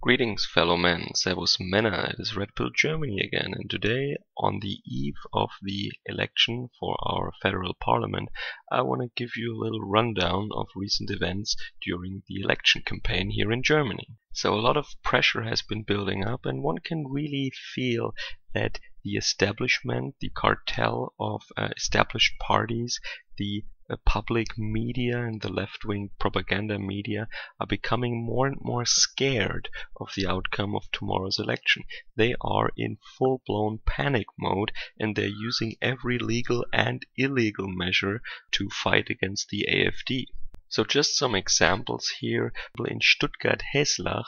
Greetings, fellow men. Servus Männer. It is Red Pill Germany again, and today, on the eve of the election for our federal parliament, I want to give you a little rundown of recent events during the election campaign here in Germany. So a lot of pressure has been building up, and one can really feel that the establishment, the cartel of established parties, the public media and the left-wing propaganda media are becoming more and more scared of the outcome of tomorrow's election. They are in full-blown panic mode, and they're using every legal and illegal measure to fight against the AfD. So just some examples here. In Stuttgart-Heslach,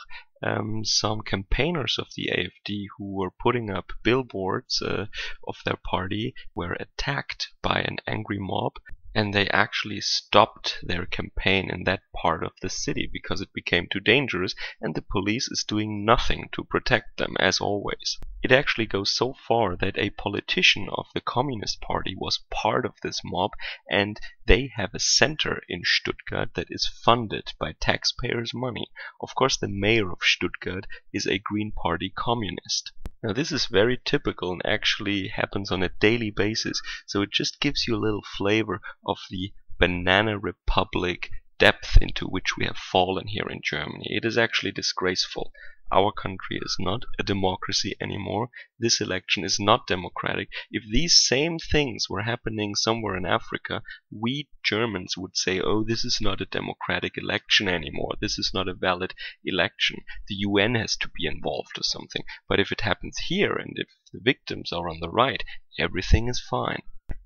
some campaigners of the AfD who were putting up billboards of their party were attacked by an angry mob, and they actually stopped their campaign in that part of the city because it became too dangerous, and the police is doing nothing to protect them, as always. It actually goes so far that a politician of the Communist Party was part of this mob, and they have a center in Stuttgart that is funded by taxpayers' money. Of course, the mayor of Stuttgart is a Green Party communist. Now, this is very typical and actually happens on a daily basis, so it just gives you a little flavor of the banana republic depth into which we have fallen here in Germany. It is actually disgraceful. Our country is not a democracy anymore. This election is not democratic. If these same things were happening somewhere in Africa, we Germans would say, oh, this is not a democratic election anymore. This is not a valid election. The UN has to be involved or something. But if it happens here, and if the victims are on the right, everything is fine.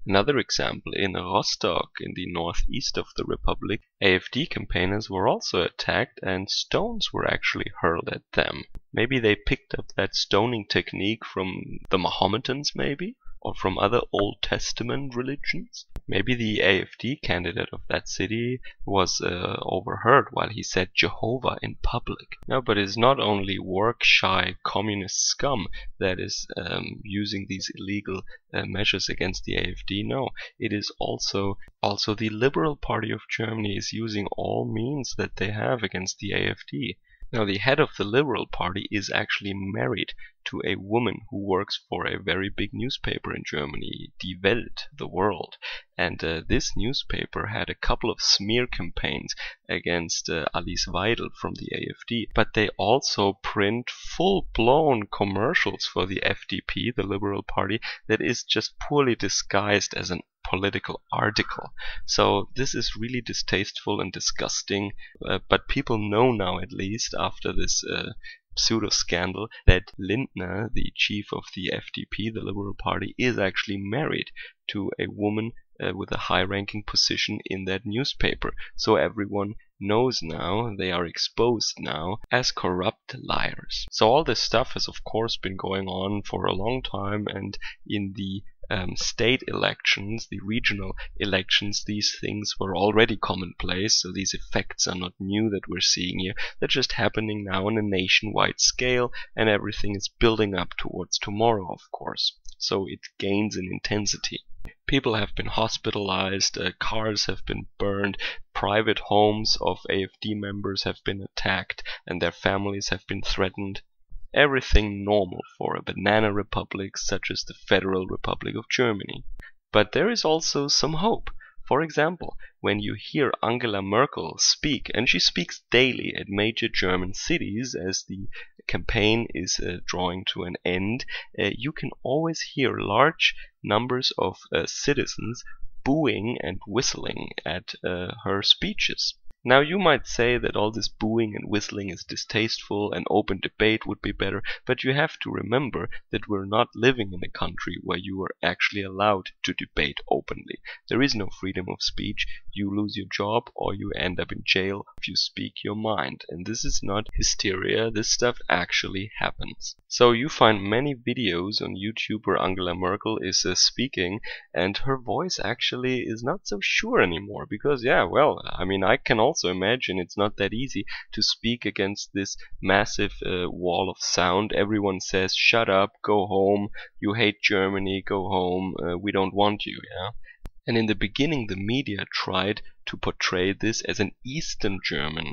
Another example, in Rostock, in the northeast of the Republic, AfD campaigners were also attacked and stones were actually hurled at them. Maybe they picked up that stoning technique from the Mohammedans, maybe? Or from other Old Testament religions? Maybe the AfD candidate of that city was overheard while he said Jehovah in public. No, but it's not only work-shy communist scum that is using these illegal measures against the AfD. No, it is also the Liberal Party of Germany is using all means that they have against the AfD. Now, the head of the Liberal Party is actually married to a woman who works for a very big newspaper in Germany, Die Welt, the World. And this newspaper had a couple of smear campaigns against Alice Weidel from the AfD. But they also print full-blown commercials for the FDP, the Liberal Party, that is just poorly disguised as an political article. So this is really distasteful and disgusting, but people know now, at least after this pseudo-scandal, that Lindner, the chief of the FDP, the Liberal Party, is actually married to a woman with a high-ranking position in that newspaper. So everyone knows now, they are exposed now as corrupt liars. So all this stuff has of course been going on for a long time, and in the state elections, the regional elections, these things were already commonplace, so these effects are not new that we're seeing here. They're just happening now on a nationwide scale, and everything is building up towards tomorrow, of course. So it gains in intensity. People have been hospitalized, cars have been burned, private homes of AfD members have been attacked, and their families have been threatened. Everything normal for a banana republic such as the Federal Republic of Germany. But there is also some hope. For example, when you hear Angela Merkel speak, and she speaks daily at major German cities as the campaign is drawing to an end, you can always hear large numbers of citizens booing and whistling at her speeches. Now, you might say that all this booing and whistling is distasteful and open debate would be better, but you have to remember that we're not living in a country where you are actually allowed to debate openly. There is no freedom of speech. You lose your job or you end up in jail if you speak your mind. And this is not hysteria. This stuff actually happens. So you find many videos on YouTube where Angela Merkel is speaking, and her voice actually is not so sure anymore because, yeah, well, I mean, I can also imagine it's not that easy to speak against this massive wall of sound. Everyone says, shut up, go home, you hate Germany, go home, we don't want you, yeah? And in the beginning, the media tried to portray this as an Eastern German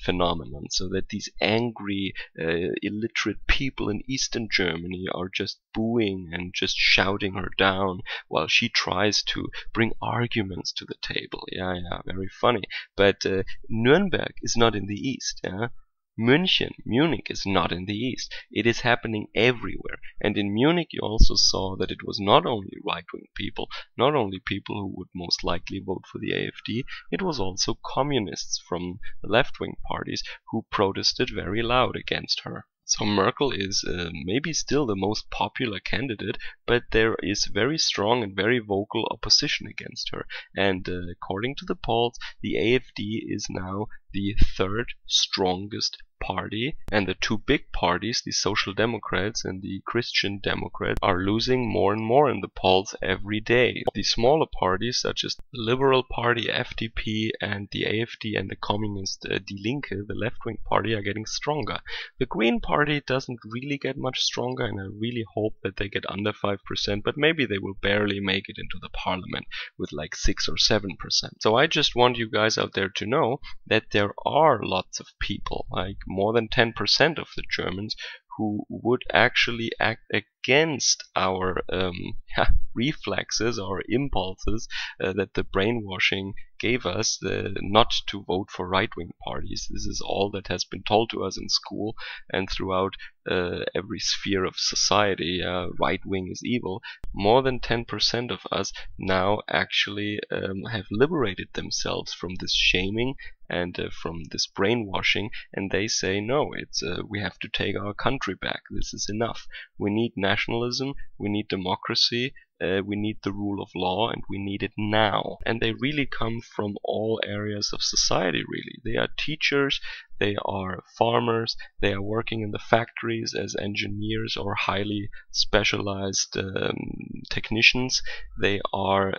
phenomenon, so that these angry, illiterate people in Eastern Germany are just booing and just shouting her down while she tries to bring arguments to the table. Yeah, very funny. But Nuremberg is not in the East. Yeah? Munich is not in the East. It is happening everywhere. And in Munich you also saw that it was not only right-wing people, not only people who would most likely vote for the AfD, it was also communists from the left-wing parties who protested very loud against her. So Merkel is maybe still the most popular candidate, but there is very strong and very vocal opposition against her. And according to the polls, the AfD is now the third strongest party, and the two big parties, the Social Democrats and the Christian Democrats, are losing more and more in the polls every day. The smaller parties, such as the Liberal Party, FDP, and the AfD and the Communist Die Linke, the left-wing party, are getting stronger. The Green Party doesn't really get much stronger, and I really hope that they get under 5%, but maybe they will barely make it into the parliament with like 6 or 7%. So I just want you guys out there to know that there are lots of people, like more than 10% of the Germans, who would actually act against our reflexes, our impulses that the brainwashing gave us not to vote for right-wing parties. This is all that has been told to us in school and throughout every sphere of society. Right-wing is evil. More than 10% of us now actually have liberated themselves from this shaming and from this brainwashing, and they say no, it's we have to take our country back. This is enough. We need nationalism, we need democracy, we need the rule of law, and we need it now. And they really come from all areas of society, really. They are teachers, they are farmers, they are working in the factories as engineers or highly specialized technicians. They are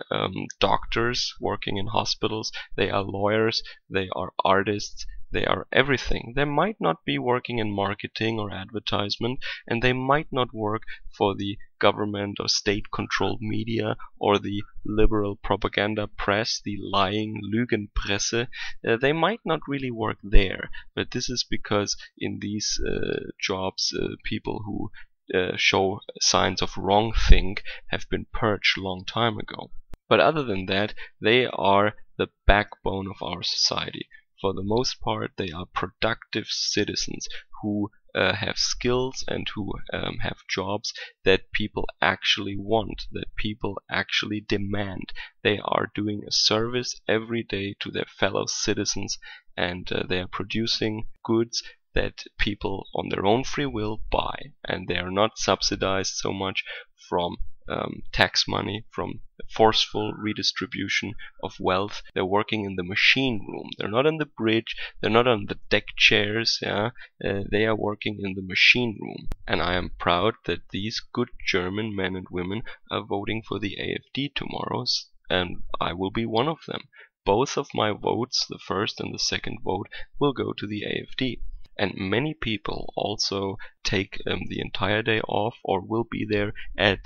doctors working in hospitals, they are lawyers, they are artists, they are everything. They might not be working in marketing or advertisement, and they might not work for the government or state-controlled media or the liberal propaganda press, the lying Lügenpresse. They might not really work there, but this is because in these jobs, people who show signs of wrongthink have been purged a long time ago. But other than that, they are the backbone of our society. For the most part, they are productive citizens who have skills and who have jobs that people actually want, that people actually demand. They are doing a service every day to their fellow citizens, and they are producing goods that people on their own free will buy, and they are not subsidized so much from tax money, from forceful redistribution of wealth. They're working in the machine room. They're not on the bridge. They're not on the deck chairs. They are working in the machine room. And I am proud that these good German men and women are voting for the AfD tomorrow, and I will be one of them. Both of my votes, the first and the second vote, will go to the AfD. And many people also take the entire day off or will be there at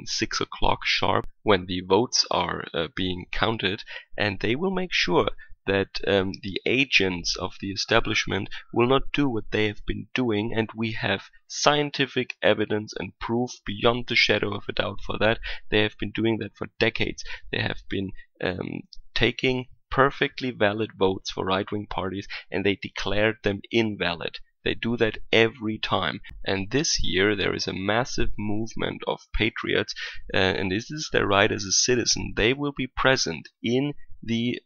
6 o'clock sharp when the votes are being counted, and they will make sure that the agents of the establishment will not do what they have been doing, and we have scientific evidence and proof beyond the shadow of a doubt for that. They have been doing that for decades. They have been taking perfectly valid votes for right-wing parties, and they declared them invalid. They do that every time. And this year there is a massive movement of patriots, and this is their right as a citizen. They will be present in the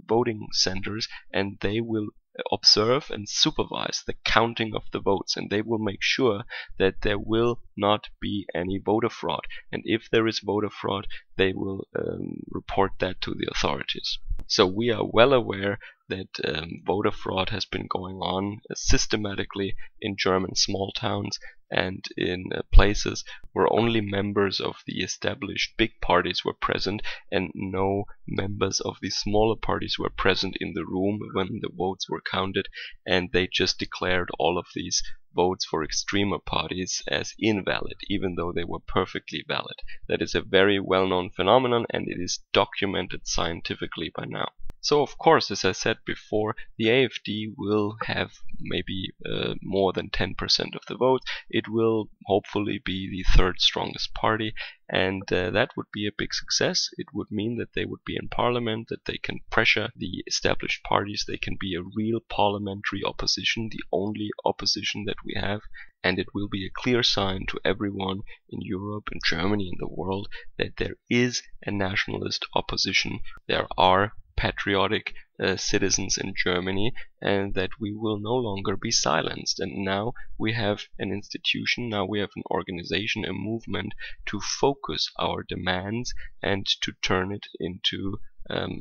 voting centers, and they will observe and supervise the counting of the votes, and they will make sure that there will not be any voter fraud. And if there is voter fraud, they will report that to the authorities. So we are well aware that voter fraud has been going on systematically in German small towns and in places where only members of the established big parties were present and no members of the smaller parties were present in the room when the votes were counted, and they just declared all of these votes for extremer parties as invalid, even though they were perfectly valid. That is a very well-known phenomenon, and it is documented scientifically by now. So of course, as I said before, the AfD will have maybe more than 10% of the vote. It will hopefully be the third strongest party, and that would be a big success. It would mean that they would be in parliament, that they can pressure the established parties, they can be a real parliamentary opposition, the only opposition that we have, and it will be a clear sign to everyone in Europe, in Germany, in the world, that there is a nationalist opposition. There are patriotic citizens in Germany, and that we will no longer be silenced. And now we have an institution, now we have an organization, a movement to focus our demands and to turn it into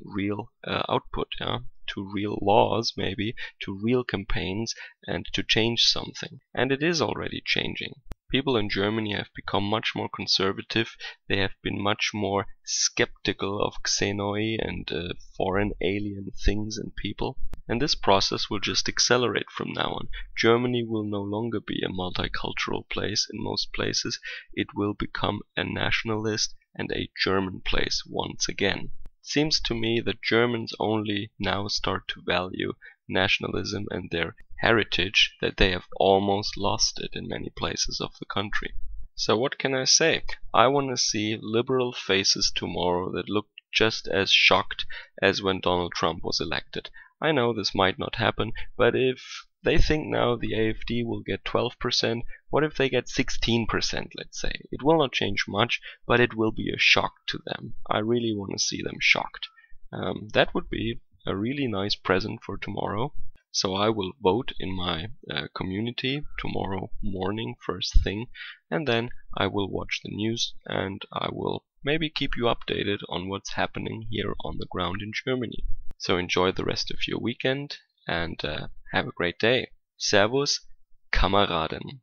real output, to real laws, maybe, to real campaigns, and to change something. And it is already changing. People in Germany have become much more conservative. They have been much more skeptical of xenoi and foreign alien things and people. And this process will just accelerate from now on. Germany will no longer be a multicultural place in most places. It will become a nationalist and a German place once again. It seems to me that Germans only now start to value nationalism and their heritage, that they have almost lost it in many places of the country. So what can I say? I want to see liberal faces tomorrow that look just as shocked as when Donald Trump was elected. I know this might not happen, but if they think now the AfD will get 12%, what if they get 16%, let's say? It will not change much, but it will be a shock to them. I really want to see them shocked. That would be a really nice present for tomorrow. So I will vote in my community tomorrow morning, first thing, and then I will watch the news and I will maybe keep you updated on what's happening here on the ground in Germany. So enjoy the rest of your weekend and have a great day. Servus, Kameraden.